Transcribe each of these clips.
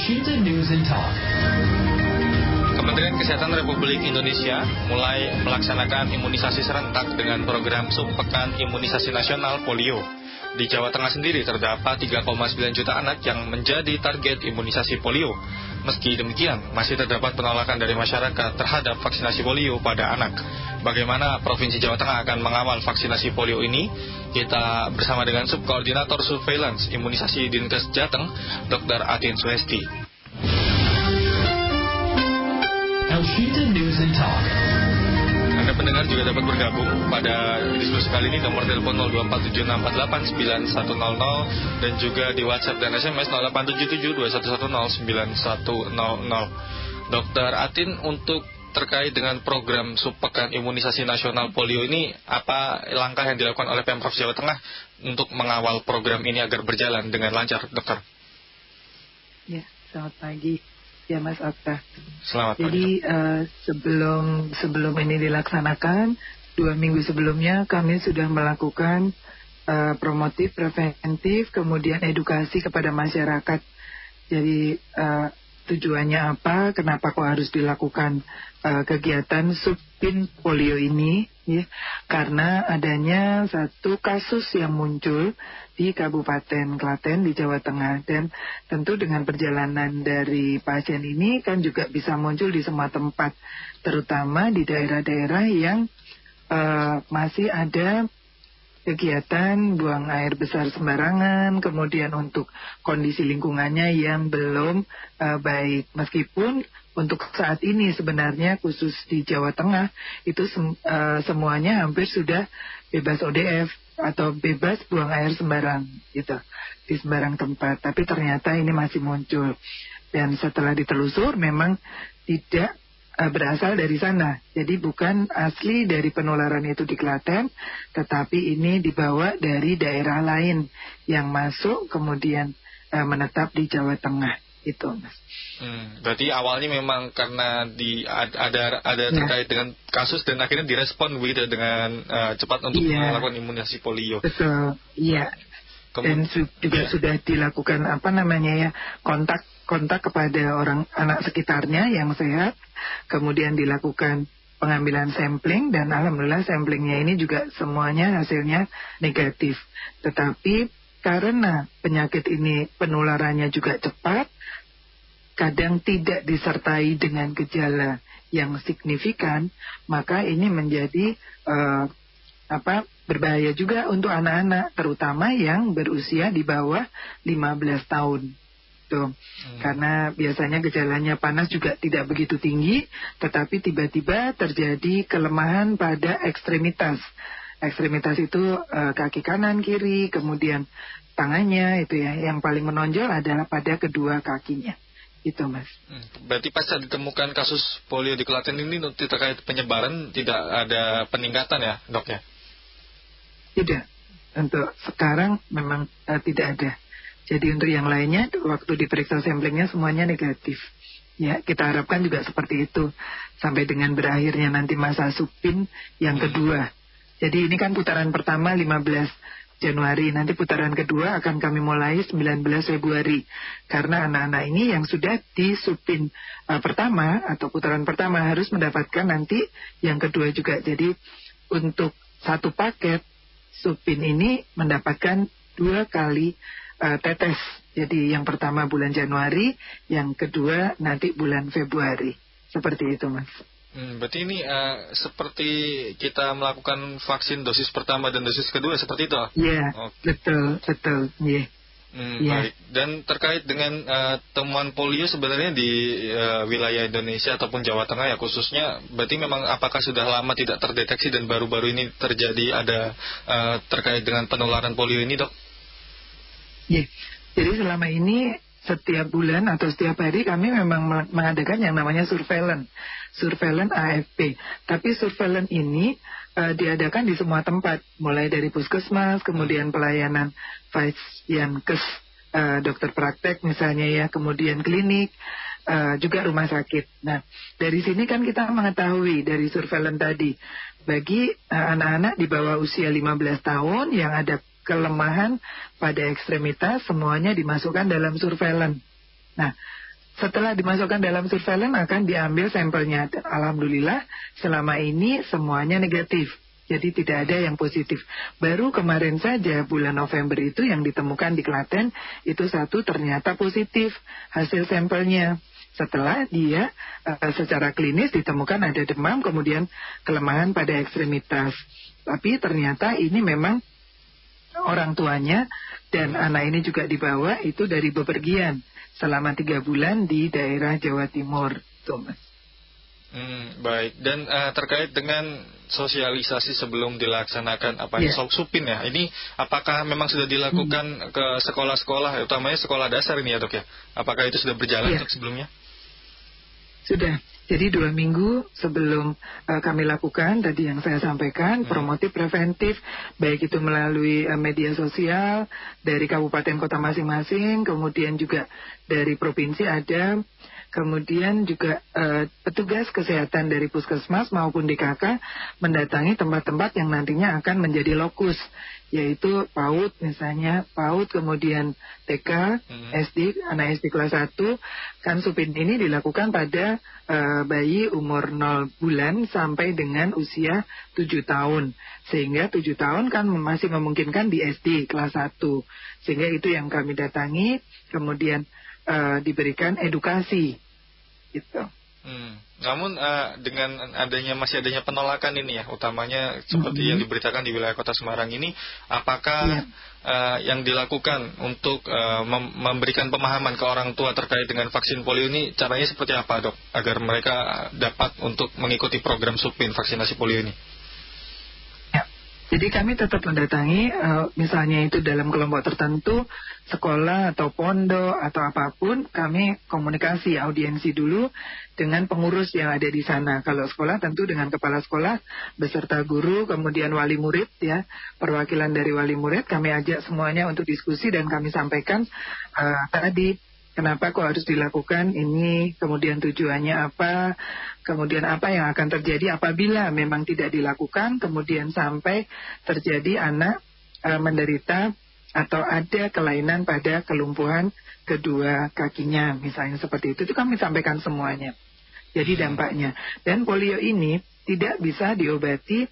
Shunta News and Talk. Kementerian Kesehatan Republik Indonesia mulai melaksanakan imunisasi serentak dengan program Subpekan Imunisasi Nasional Polio. Di Jawa Tengah sendiri terdapat 3,9 juta anak yang menjadi target imunisasi polio. Meski demikian, masih terdapat penolakan dari masyarakat terhadap vaksinasi polio pada anak. Bagaimana Provinsi Jawa Tengah akan mengawal vaksinasi polio ini? Kita bersama dengan Subkoordinator Surveillance Imunisasi Dinkes Jateng, Dr. Atin Suhesti. Shunta News and Talk. Anda pendengar juga dapat bergabung pada diskusi kali ini. Nomor telepon 0247689100 dan juga di WhatsApp dan SMS 087721109100. Dr. Atin, untuk terkait dengan program Subpekan Imunisasi Nasional Polio ini, apa langkah yang dilakukan oleh Pemprov Jawa Tengah untuk mengawal program ini agar berjalan dengan lancar, Dokter? Ya, selamat pagi. Ya, Mas Okta. Selamat pagi. Jadi sebelum ini dilaksanakan, 2 minggu sebelumnya kami sudah melakukan promotif, preventif, kemudian edukasi kepada masyarakat. Jadi tujuannya apa? Kenapa kok harus dilakukan kegiatan Subpin Polio ini? Ya, karena adanya satu kasus yang muncul di Kabupaten Klaten di Jawa Tengah, dan tentu dengan perjalanan dari pasien ini kan juga bisa muncul di semua tempat, terutama di daerah-daerah yang masih ada kegiatan buang air besar sembarangan, kemudian untuk kondisi lingkungannya yang belum baik. Meskipun untuk saat ini sebenarnya khusus di Jawa Tengah itu semuanya hampir sudah bebas ODF atau bebas buang air sembarang gitu di sembarang tempat. Tapi ternyata ini masih muncul, dan setelah ditelusur memang tidak berasal dari sana. Jadi bukan asli dari penularan itu di Klaten, tetapi ini dibawa dari daerah lain yang masuk kemudian menetap di Jawa Tengah. Itu, Mas. Berarti awalnya memang karena ada terkait dengan kasus dan akhirnya direspon begitu dengan cepat untuk melakukan imunisasi polio. Betul, iya. Dan juga sudah dilakukan kontak kepada anak sekitarnya yang sehat, kemudian dilakukan pengambilan sampling, dan alhamdulillah samplingnya ini juga semuanya hasilnya negatif. Tetapi karena penyakit ini penularannya juga cepat, kadang tidak disertai dengan gejala yang signifikan, maka ini menjadi berbahaya juga untuk anak-anak, terutama yang berusia di bawah 15 tahun. Tuh. Karena biasanya gejalanya panas juga tidak begitu tinggi, tetapi tiba-tiba terjadi kelemahan pada ekstremitas. Ekstremitas itu kaki kanan, kiri, kemudian tangannya itu ya. Yang paling menonjol adalah pada kedua kakinya. Itu, Mas. Berarti pas ditemukan kasus polio di Klaten ini terkait penyebaran tidak ada peningkatan ya, Dok ya? Tidak. Untuk sekarang memang tidak ada. Jadi untuk yang lainnya waktu diperiksa samplingnya semuanya negatif. Ya, kita harapkan juga seperti itu sampai dengan berakhirnya nanti masa Subpin yang kedua. Jadi ini kan putaran pertama 15 Januari, nanti putaran kedua akan kami mulai 19 Februari. Karena anak-anak ini yang sudah di Subpin pertama atau putaran pertama harus mendapatkan nanti yang kedua juga. Jadi untuk satu paket Subpin ini mendapatkan 2 kali tetes. Jadi yang pertama bulan Januari, yang kedua nanti bulan Februari. Seperti itu, Mas. Berarti ini seperti kita melakukan vaksin dosis pertama dan dosis kedua seperti itu? Iya, betul. Iya. Baik. Dan terkait dengan temuan polio sebenarnya di wilayah Indonesia ataupun Jawa Tengah ya khususnya, berarti memang apakah sudah lama tidak terdeteksi dan baru-baru ini terjadi ada terkait dengan penularan polio ini, Dok? Iya. Jadi selama ini setiap bulan atau setiap hari kami memang mengadakan yang namanya surveillance AFP. Tapi surveillance ini diadakan di semua tempat, mulai dari puskesmas, kemudian pelayanan Vaisyankes, dokter praktek misalnya ya, kemudian klinik, juga rumah sakit. Nah, dari sini kan kita mengetahui dari surveillance tadi, bagi anak-anak di bawah usia 15 tahun yang ada kelemahan pada ekstremitas, semuanya dimasukkan dalam surveillance. Nah, setelah dimasukkan dalam surveillance akan diambil sampelnya. Alhamdulillah selama ini semuanya negatif. Jadi tidak ada yang positif. Baru kemarin saja bulan November itu yang ditemukan di Klaten itu satu ternyata positif hasil sampelnya. Setelah dia secara klinis ditemukan ada demam, kemudian kelemahan pada ekstremitas. Tapi ternyata ini memang orang tuanya dan anak ini juga dibawa itu dari bepergian selama 3 bulan di daerah Jawa Timur, Thomas. Baik, dan terkait dengan sosialisasi sebelum dilaksanakan supin ya, ini apakah memang sudah dilakukan ke sekolah-sekolah, utamanya sekolah dasar ini ya dok ya? Apakah itu sudah berjalan untuk sebelumnya? Sudah. Jadi 2 minggu sebelum kami lakukan tadi yang saya sampaikan promotif preventif, baik itu melalui media sosial dari kabupaten kota masing-masing, kemudian juga dari provinsi ada, kemudian juga petugas kesehatan dari puskesmas maupun DKK mendatangi tempat-tempat yang nantinya akan menjadi lokus, yaitu PAUD misalnya, PAUD kemudian TK, SD, anak SD kelas 1, kan supin ini dilakukan pada bayi umur 0 bulan sampai dengan usia 7 tahun. Sehingga 7 tahun kan masih memungkinkan di SD kelas 1. Sehingga itu yang kami datangi, kemudian diberikan edukasi. Gitu. Namun dengan masih adanya penolakan ini ya, utamanya seperti yang diberitakan di wilayah Kota Semarang ini, apakah yang dilakukan untuk memberikan pemahaman ke orang tua terkait dengan vaksin polio ini caranya seperti apa dok, agar mereka dapat untuk mengikuti program supin vaksinasi polio ini? Jadi kami tetap mendatangi, misalnya itu dalam kelompok tertentu, sekolah atau pondok atau apapun, kami komunikasi, audiensi dulu dengan pengurus yang ada di sana. Kalau sekolah tentu dengan kepala sekolah beserta guru, kemudian wali murid ya, perwakilan dari wali murid, kami ajak semuanya untuk diskusi dan kami sampaikan tadi. Kenapa kok harus dilakukan ini, kemudian tujuannya apa, kemudian apa yang akan terjadi apabila memang tidak dilakukan, kemudian sampai terjadi anak menderita atau ada kelainan pada kelumpuhan kedua kakinya, misalnya seperti itu kami sampaikan semuanya. Jadi dampaknya. Dan polio ini tidak bisa diobati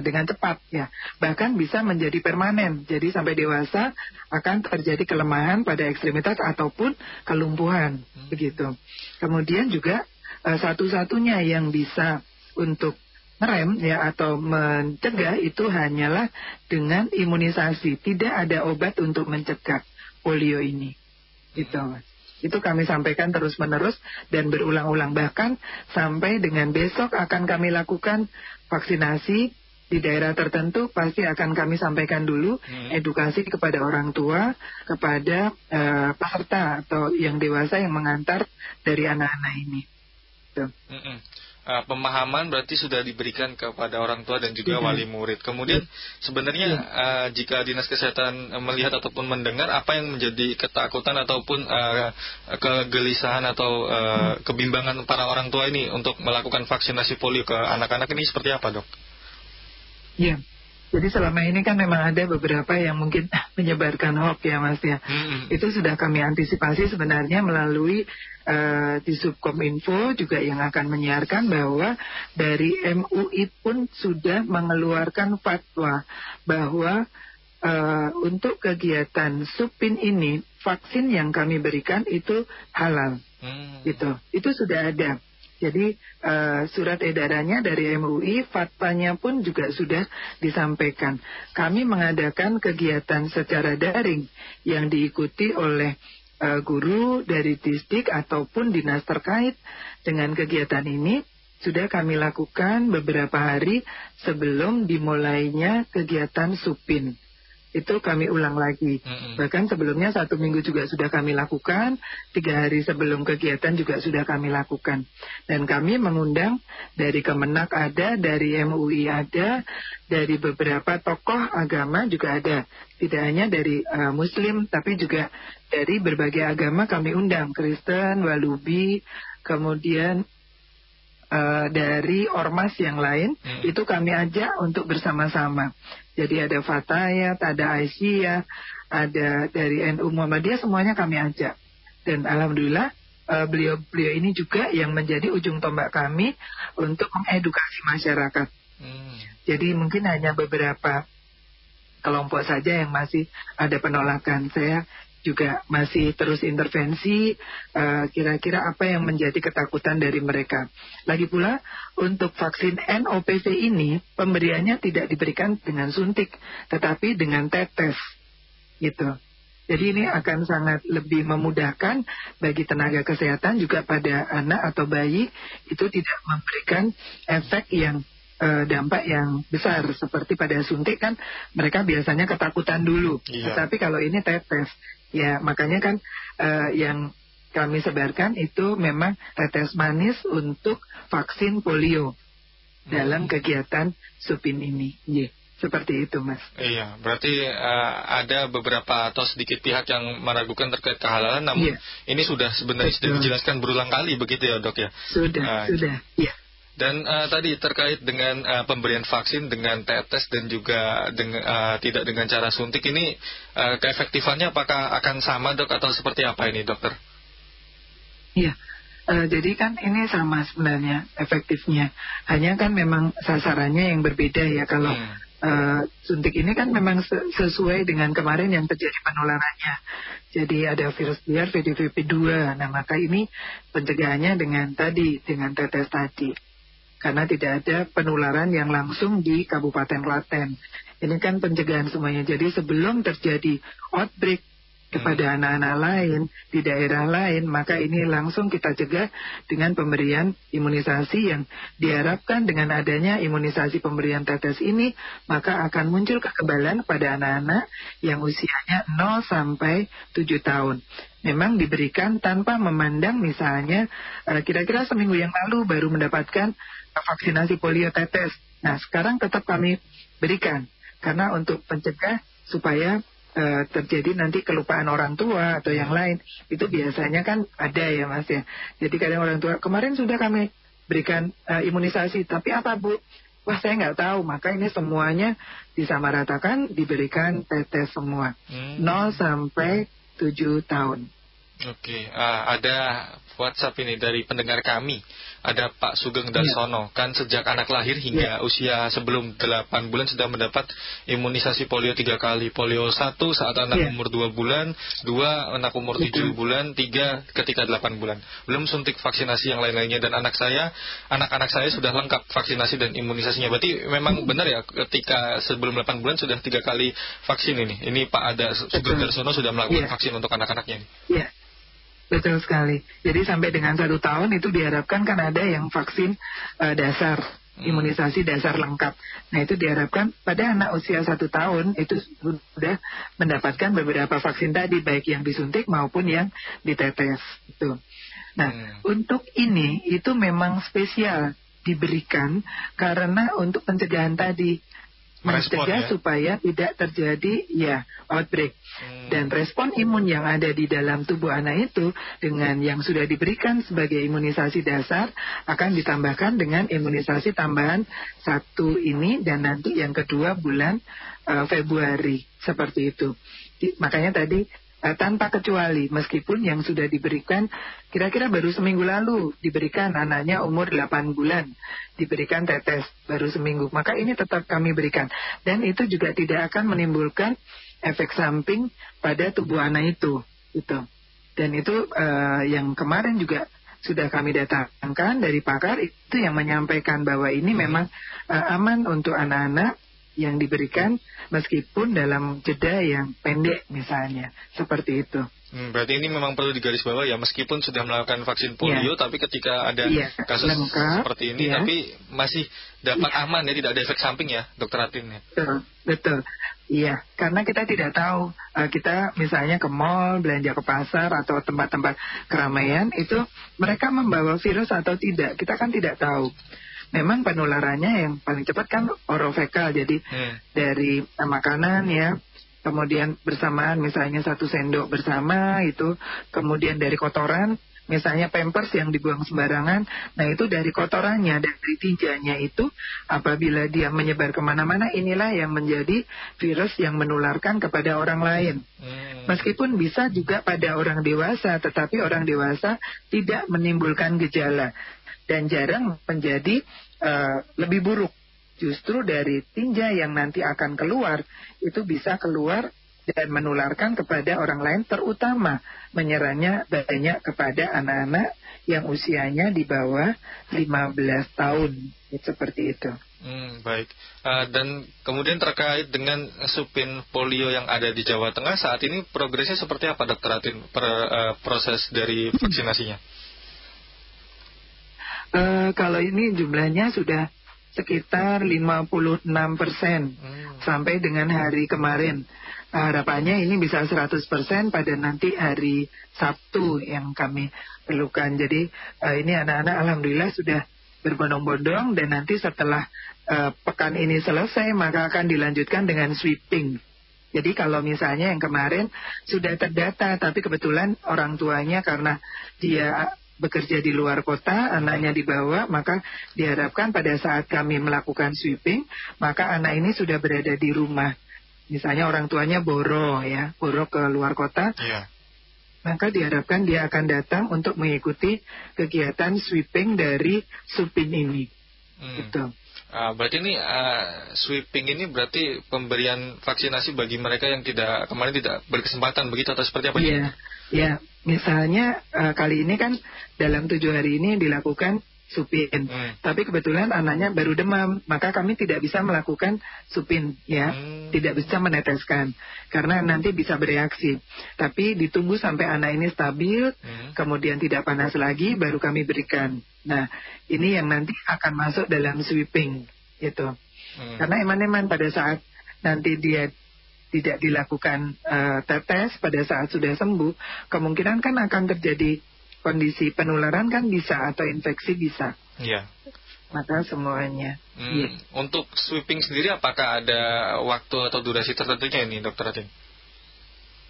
dengan cepat ya, bahkan bisa menjadi permanen. Jadi sampai dewasa akan terjadi kelemahan pada ekstremitas ataupun kelumpuhan begitu. Kemudian juga satu-satunya yang bisa untuk merem ya atau mencegah itu hanyalah dengan imunisasi. Tidak ada obat untuk mencegah polio ini. Gitu. Itu kami sampaikan terus-menerus dan berulang-ulang. Bahkan sampai dengan besok akan kami lakukan vaksinasi di daerah tertentu, pasti akan kami sampaikan dulu edukasi kepada orang tua, kepada peserta atau yang dewasa yang mengantar dari anak-anak ini. Pemahaman berarti sudah diberikan kepada orang tua dan juga wali murid. Kemudian sebenarnya jika Dinas Kesehatan melihat ataupun mendengar, apa yang menjadi ketakutan ataupun kegelisahan atau kebimbangan para orang tua ini untuk melakukan vaksinasi polio ke anak-anak ini seperti apa dok? Ya, jadi selama ini kan memang ada beberapa yang mungkin menyebarkan hoax ya Mas ya. Itu sudah kami antisipasi sebenarnya melalui di Subkominfo juga yang akan menyiarkan bahwa dari MUI pun sudah mengeluarkan fatwa bahwa untuk kegiatan supin ini vaksin yang kami berikan itu halal. Gitu. Itu sudah ada. Jadi surat edarannya dari MUI, fatwanya pun juga sudah disampaikan. Kami mengadakan kegiatan secara daring yang diikuti oleh guru dari distrik ataupun dinas terkait dengan kegiatan ini. Sudah kami lakukan beberapa hari sebelum dimulainya kegiatan supin. Itu kami ulang lagi. Bahkan sebelumnya 1 minggu juga sudah kami lakukan, 3 hari sebelum kegiatan juga sudah kami lakukan. Dan kami mengundang dari Kemenak ada, dari MUI ada, dari beberapa tokoh agama juga ada. Tidak hanya dari Muslim, tapi juga dari berbagai agama kami undang. Kristen, Walubi, kemudian dari ormas yang lain, itu kami ajak untuk bersama-sama. Jadi ada Fatayat, ada Aisyah, ada dari NU Muhammadiyah, semuanya kami ajak. Dan alhamdulillah beliau ini juga yang menjadi ujung tombak kami untuk mengedukasi masyarakat. Jadi mungkin hanya beberapa kelompok saja yang masih ada penolakan. Saya juga masih terus intervensi kira-kira apa yang menjadi ketakutan dari mereka. Lagi pula untuk vaksin NOPV ini pemberiannya tidak diberikan dengan suntik tetapi dengan tetes gitu. Jadi ini akan sangat lebih memudahkan bagi tenaga kesehatan juga pada anak atau bayi itu tidak memberikan efek yang dampak yang besar seperti pada suntik kan mereka biasanya ketakutan dulu. Tapi kalau ini tetes ya makanya kan yang kami sebarkan itu memang tetes manis untuk vaksin polio dalam kegiatan SUPIN ini. Seperti itu, Mas. Iya, berarti ada beberapa atau sedikit pihak yang meragukan terkait kehalalan, namun ini sudah sebenarnya sudah dijelaskan berulang kali begitu ya, Dok ya? Sudah, ya. Dan tadi terkait dengan pemberian vaksin dengan tetes dan juga tidak dengan cara suntik ini keefektifannya apakah akan sama, Dok, atau seperti apa ini, Dokter? Iya. Jadi kan ini sama sebenarnya efektifnya. Hanya kan memang sasarannya yang berbeda ya. Kalau suntik ini kan memang sesuai dengan kemarin yang terjadi penularannya. Jadi ada virus liar VDVP2. Nah maka ini pencegahannya dengan tetes tadi. Karena tidak ada penularan yang langsung di Kabupaten Klaten. Ini kan pencegahan semuanya. Jadi sebelum terjadi outbreak kepada anak-anak lain di daerah lain, maka ini langsung kita cegah dengan pemberian imunisasi yang diharapkan dengan adanya imunisasi pemberian tetes ini, maka akan muncul kekebalan pada anak-anak yang usianya 0 sampai 7 tahun. Memang diberikan tanpa memandang misalnya kira-kira seminggu yang lalu baru mendapatkan vaksinasi polio tetes. Nah sekarang tetap kami berikan karena untuk pencegah supaya terjadi nanti kelupaan orang tua atau yang lain. Itu biasanya kan ada ya Mas ya. Jadi kadang orang tua, kemarin sudah kami berikan imunisasi, tapi apa Bu? Wah saya nggak tahu, maka ini semuanya disamaratakan, diberikan tetes semua. 0 sampai 7 tahun. Oke, ada WhatsApp ini dari pendengar kami. Ada Pak Sugeng Darsono, kan sejak anak lahir hingga usia sebelum 8 bulan sudah mendapat imunisasi polio 3 kali. Polio 1 saat anak umur 2 bulan, 2 anak umur 7 bulan, 3 ketika 8 bulan. Belum suntik vaksinasi yang lain-lainnya, dan anak-anak saya sudah lengkap vaksinasi dan imunisasinya. Berarti memang benar ya ketika sebelum 8 bulan sudah 3 kali vaksin ini. Ini Pak Sugeng Darsono sudah melakukan vaksin untuk anak-anaknya ini. Iya. Betul sekali. Jadi sampai dengan 1 tahun itu diharapkan kan ada yang vaksin dasar, imunisasi dasar lengkap. Nah itu diharapkan pada anak usia 1 tahun itu sudah mendapatkan beberapa vaksin tadi, baik yang disuntik maupun yang ditetes. Itu. Nah untuk ini itu memang spesial diberikan karena untuk pencegahan tadi. Mencegah supaya tidak terjadi outbreak. Dan respon imun yang ada di dalam tubuh anak itu dengan yang sudah diberikan sebagai imunisasi dasar akan ditambahkan dengan imunisasi tambahan 1 ini dan nanti yang kedua bulan Februari seperti itu. Makanya tadi tanpa kecuali, meskipun yang sudah diberikan kira-kira baru seminggu lalu diberikan, anaknya umur 8 bulan diberikan tetes baru seminggu, maka ini tetap kami berikan, dan itu juga tidak akan menimbulkan efek samping pada tubuh anak itu gitu. Dan itu yang kemarin juga sudah kami datangkan dari pakar, itu yang menyampaikan bahwa ini memang aman untuk anak-anak yang diberikan meskipun dalam jeda yang pendek misalnya, seperti itu. Berarti ini memang perlu digarisbawahi ya, meskipun sudah melakukan vaksin polio, tapi ketika ada kasus seperti ini, tapi masih dapat aman ya, tidak ada efek samping ya, Dokter Atin ya. Betul. Iya, karena kita tidak tahu, kita misalnya ke mall, belanja ke pasar atau tempat-tempat keramaian itu mereka membawa virus atau tidak, kita kan tidak tahu. Memang penularannya yang paling cepat kan orofekal, jadi dari makanan ya, kemudian bersamaan misalnya 1 sendok bersama itu, kemudian dari kotoran misalnya pampers yang dibuang sembarangan, nah itu dari kotorannya, dari tinjanya itu, apabila dia menyebar kemana-mana, inilah yang menjadi virus yang menularkan kepada orang lain. Meskipun bisa juga pada orang dewasa, tetapi orang dewasa tidak menimbulkan gejala dan jarang menjadi lebih buruk. Justru dari tinja yang nanti akan keluar, itu bisa keluar dan menularkan kepada orang lain, terutama menyerangnya banyak kepada anak-anak yang usianya di bawah 15 tahun. Seperti itu. Baik. Dan kemudian terkait dengan supin polio yang ada di Jawa Tengah, saat ini progresnya seperti apa, Dr. Atin, proses dari vaksinasinya? Kalau ini jumlahnya sudah sekitar 56% sampai dengan hari kemarin. Harapannya ini bisa 100% pada nanti hari Sabtu yang kami perlukan. Jadi ini anak-anak alhamdulillah sudah berbondong-bondong, dan nanti setelah pekan ini selesai maka akan dilanjutkan dengan sweeping. Jadi kalau misalnya yang kemarin sudah terdata tapi kebetulan orang tuanya karena dia bekerja di luar kota, anaknya dibawa, maka diharapkan pada saat kami melakukan sweeping maka anak ini sudah berada di rumah. Misalnya orang tuanya boro ke luar kota, maka diharapkan dia akan datang untuk mengikuti kegiatan sweeping dari supin ini. Gitu. Berarti ini sweeping ini berarti pemberian vaksinasi bagi mereka yang kemarin tidak berkesempatan, begitu atau seperti apa? Iya. Misalnya kali ini kan dalam 7 hari ini dilakukan supin, tapi kebetulan anaknya baru demam, maka kami tidak bisa melakukan supin, tidak bisa meneteskan karena nanti bisa bereaksi. Tapi ditunggu sampai anak ini stabil, kemudian tidak panas lagi, baru kami berikan. Nah, ini yang nanti akan masuk dalam sweeping, gitu. Karena eman-eman pada saat nanti dia tidak dilakukan tetes pada saat sudah sembuh, kemungkinan kan akan terjadi kondisi penularan kan bisa, atau infeksi bisa. Iya. Maka semuanya. Untuk sweeping sendiri apakah ada waktu atau durasi tertentunya ini, Dr. Atin?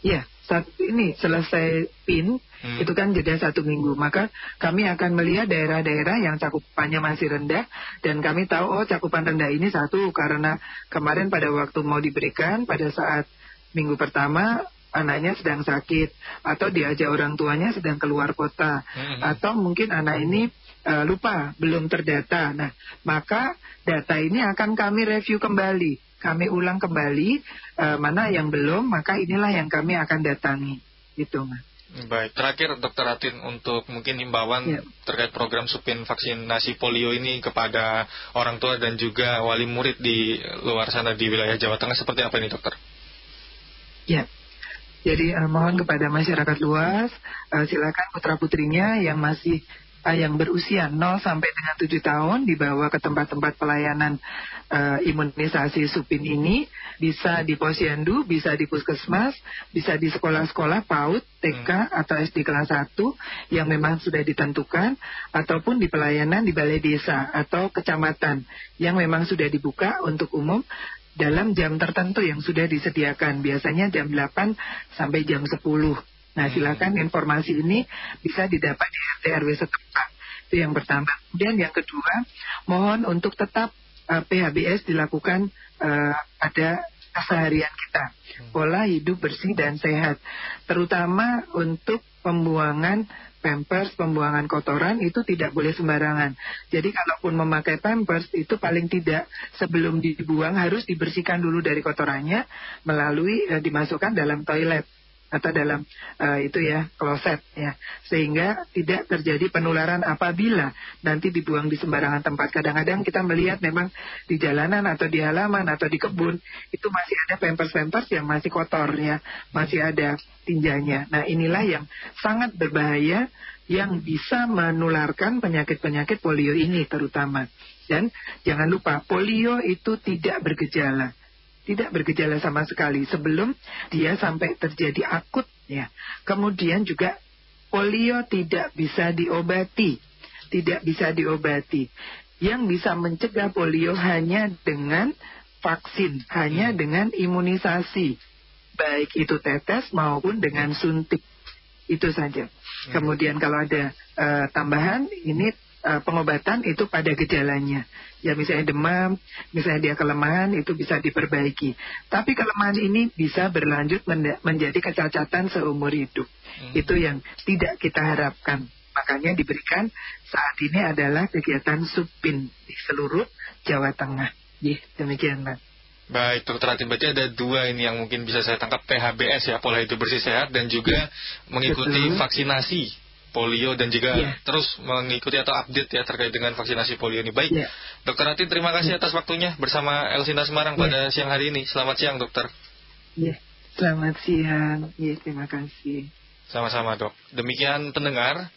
Iya, saat ini selesai PIN, itu kan jeda 1 minggu. Maka kami akan melihat daerah-daerah yang cakupannya masih rendah, dan kami tahu, cakupan rendah ini satu, karena kemarin pada waktu mau diberikan, pada saat minggu pertama, anaknya sedang sakit, atau diajak orang tuanya sedang keluar kota, atau mungkin anak ini lupa, belum terdata. Nah, maka data ini akan kami review kembali, kami ulang kembali, mana yang belum, maka inilah yang kami akan datangi, gitu, Mas. Baik, terakhir Dr. Atin, untuk mungkin himbauan terkait program supin vaksinasi polio ini kepada orang tua dan juga wali murid di luar sana di wilayah Jawa Tengah seperti apa ini, Dokter? Ya. Jadi mohon kepada masyarakat luas, silakan putra-putrinya yang masih yang berusia 0 sampai dengan 7 tahun dibawa ke tempat-tempat pelayanan imunisasi supin ini, bisa di posyandu, bisa di puskesmas, bisa di sekolah-sekolah PAUD, TK atau SD kelas 1 yang memang sudah ditentukan, ataupun di pelayanan di balai desa atau kecamatan yang memang sudah dibuka untuk umum dalam jam tertentu yang sudah disediakan, biasanya jam 8 sampai jam 10. Nah, silakan informasi ini bisa didapat di RT RW setempat. Itu yang pertama. Kemudian yang kedua, mohon untuk tetap PHBS dilakukan pada keseharian kita. Pola hidup bersih dan sehat. Terutama untuk pembuangan pampers, pembuangan kotoran itu tidak boleh sembarangan. Jadi kalaupun memakai pampers itu paling tidak sebelum dibuang harus dibersihkan dulu dari kotorannya melalui dimasukkan dalam toilet atau dalam kloset ya, sehingga tidak terjadi penularan apabila nanti dibuang di sembarangan tempat. Kadang-kadang kita melihat memang di jalanan atau di halaman atau di kebun itu masih ada pampers yang masih kotor ya, masih ada tinjanya. Nah, inilah yang sangat berbahaya yang bisa menularkan penyakit-penyakit polio ini terutama. Dan jangan lupa, polio itu tidak bergejala. Tidak bergejala sama sekali sebelum dia sampai terjadi akut ya. Kemudian juga polio tidak bisa diobati. Tidak bisa diobati. Yang bisa mencegah polio hanya dengan vaksin, hanya dengan imunisasi. Baik itu tetes maupun dengan suntik. Itu saja. Kemudian kalau ada tambahan, ini pengobatan itu pada gejalanya. Ya misalnya demam, misalnya dia kelemahan, itu bisa diperbaiki. Tapi kelemahan ini bisa berlanjut menjadi kecacatan seumur hidup. Itu yang tidak kita harapkan. Makanya diberikan saat ini adalah kegiatan supin di seluruh Jawa Tengah. Demikian, Mas. Baik, Dokter Atin, berarti ada dua ini yang mungkin bisa saya tangkap, PHBS ya, pola hidup bersih sehat, dan juga mengikuti vaksinasi polio, dan juga terus mengikuti atau update ya terkait dengan vaksinasi polio ini. Baik, Dokter Atin, terima kasih atas waktunya bersama Elsinta Semarang pada siang hari ini. Selamat siang, Dokter. Selamat siang. Terima kasih. Sama-sama, Dok. Demikian pendengar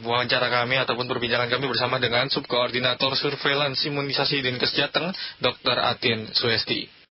wawancara kami ataupun perbincangan kami bersama dengan Subkoordinator Surveillance Imunisasi Dinkes Jateng, Dr. Atin Suesti.